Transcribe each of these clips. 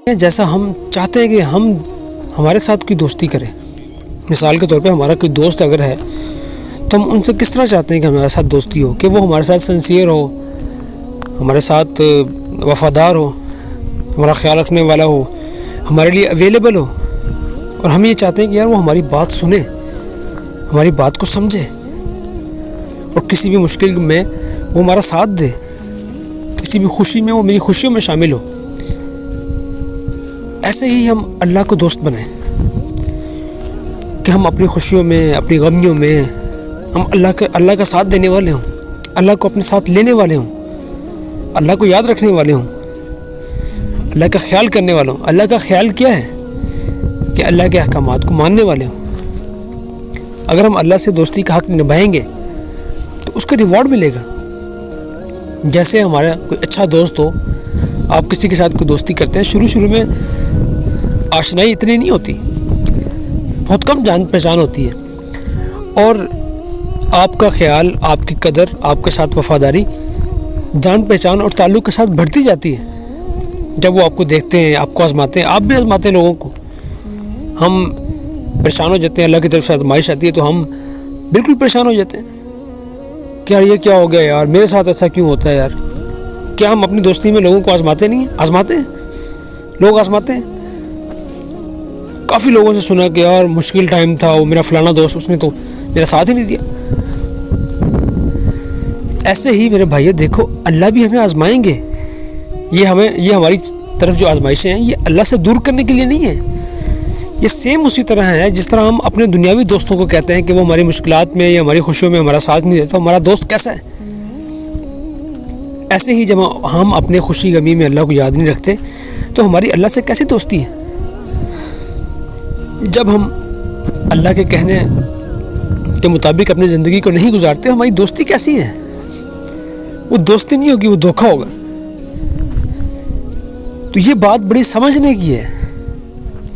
جیسا ہم چاہتے ہیں کہ ہمارے ساتھ کوئی دوستی کرے. مثال کے طور پہ ہمارا کوئی دوست اگر ہے تو ہم ان سے کس طرح چاہتے ہیں کہ ہمارے ساتھ دوستی ہو, کہ وہ ہمارے ساتھ سنسیئر ہو, ہمارے ساتھ وفادار ہو, ہمارا خیال رکھنے والا ہو, ہمارے لیے اویلیبل ہو. اور ہم یہ چاہتے ہیں کہ یار وہ ہماری بات سنے, ہماری بات کو سمجھے, اور کسی بھی مشکل میں وہ ہمارا ساتھ دے, کسی بھی خوشی میں وہ میری خوشیوں میں شامل ہو. ایسے ہی ہم اللہ کو دوست بنائیں کہ ہم اپنی خوشیوں میں, اپنی غمیوں میں ہم اللہ کا ساتھ دینے والے ہوں, اللہ کو اپنے ساتھ لینے والے ہوں, اللہ کو یاد رکھنے والے ہوں, اللہ کا خیال کرنے والے ہوں. اللہ کا خیال کیا ہے؟ کہ اللہ کے احکامات کو ماننے والے ہوں. اگر ہم اللہ سے دوستی کا حق نبھائیں گے تو اس کا ریوارڈ ملے گا. جیسے ہمارا کوئی اچھا دوست ہو, آپ کسی کے ساتھ کوئی دوستی کرتے ہیں, شروع میں آشنائی اتنی نہیں ہوتی, بہت کم جان پہچان ہوتی ہے, اور آپ کا خیال, آپ کی قدر, آپ کے ساتھ وفاداری جان پہچان اور تعلق کے ساتھ بڑھتی جاتی ہے. جب وہ آپ کو دیکھتے ہیں, آپ کو آزماتے ہیں, آپ بھی آزماتے ہیں لوگوں کو. ہم پریشان ہو جاتے ہیں, اللہ کی طرف سے آزمائش آتی ہے تو ہم بالکل پریشان ہو جاتے ہیں کہ یار یہ کیا ہو گیا یار, میرے ساتھ ایسا کیوں ہوتا ہے یار. کیا ہم اپنی دوستی میں لوگوں کو آزماتے نہیں ہیں؟ آزماتے ہیں, لوگ آزماتے ہیں. کافی لوگوں سے سنا کہ یار مشکل ٹائم تھا, وہ میرا فلانا دوست, اس نے تو میرا ساتھ ہی نہیں دیا. ایسے ہی میرے بھائیو دیکھو, اللہ بھی ہمیں آزمائیں گے. یہ ہماری طرف جو آزمائشیں ہیں یہ اللہ سے دور کرنے کے لیے نہیں ہے. یہ سیم اسی طرح ہے جس طرح ہم اپنے دنیاوی دوستوں کو کہتے ہیں کہ وہ ہماری مشکلات میں یا ہماری خوشیوں میں ہمارا ساتھ نہیں دیتا, ہمارا دوست کیسا ہے. ایسے ہی جب ہم اپنے خوشی غمی میں اللہ کو یاد نہیں رکھتے تو ہماری اللہ سے کیسی دوستی ہے. جب ہم اللہ کے کہنے کے مطابق اپنی زندگی کو نہیں گزارتے, ہماری دوستی کیسی ہے؟ وہ دوستی نہیں ہوگی, وہ دھوکہ ہوگا. تو یہ بات بڑی سمجھنے کی ہے.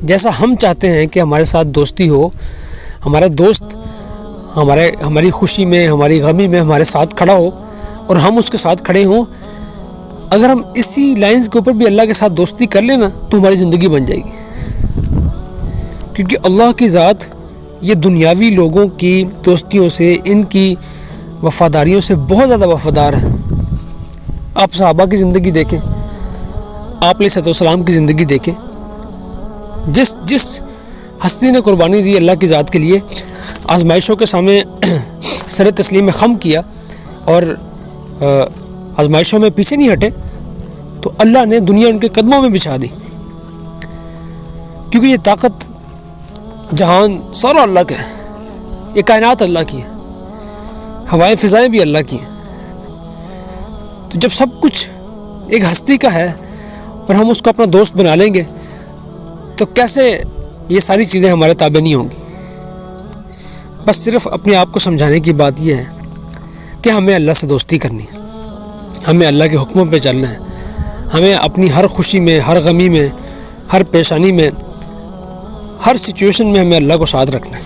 جیسا ہم چاہتے ہیں کہ ہمارے ساتھ دوستی ہو, ہمارا دوست ہماری خوشی میں, ہماری غمی میں ہمارے ساتھ کھڑا ہو اور ہم اس کے ساتھ کھڑے ہوں, اگر ہم اسی لائنز کے اوپر بھی اللہ کے ساتھ دوستی کر لیں نا تو ہماری زندگی بن جائے گی. کیونکہ اللہ کی ذات یہ دنیاوی لوگوں کی دوستیوں سے, ان کی وفاداریوں سے بہت زیادہ وفادار ہے. آپ صحابہ کی زندگی دیکھیں, آپ علیہ السلام کی زندگی دیکھیں. جس ہستی نے قربانی دی اللہ کی ذات کے لیے, آزمائشوں کے سامنے سر تسلیم خم کیا اور آزمائشوں میں پیچھے نہیں ہٹے, تو اللہ نے دنیا ان کے قدموں میں بچھا دی. کیونکہ یہ طاقت جہان سارا اللہ کا ہے, یہ کائنات اللہ کی ہے, ہوائیں فضائیں بھی اللہ کی ہیں. تو جب سب کچھ ایک ہستی کا ہے اور ہم اس کو اپنا دوست بنا لیں گے تو کیسے یہ ساری چیزیں ہمارے تابع نہیں ہوں گی. بس صرف اپنے آپ کو سمجھانے کی بات یہ ہے کہ ہمیں اللہ سے دوستی کرنی ہے, ہمیں اللہ کے حکموں پہ چلنا ہے, ہمیں اپنی ہر خوشی میں, ہر غمی میں, ہر پریشانی میں, ہر سچویشن میں ہمیں اللہ کو ساتھ رکھنا ہے.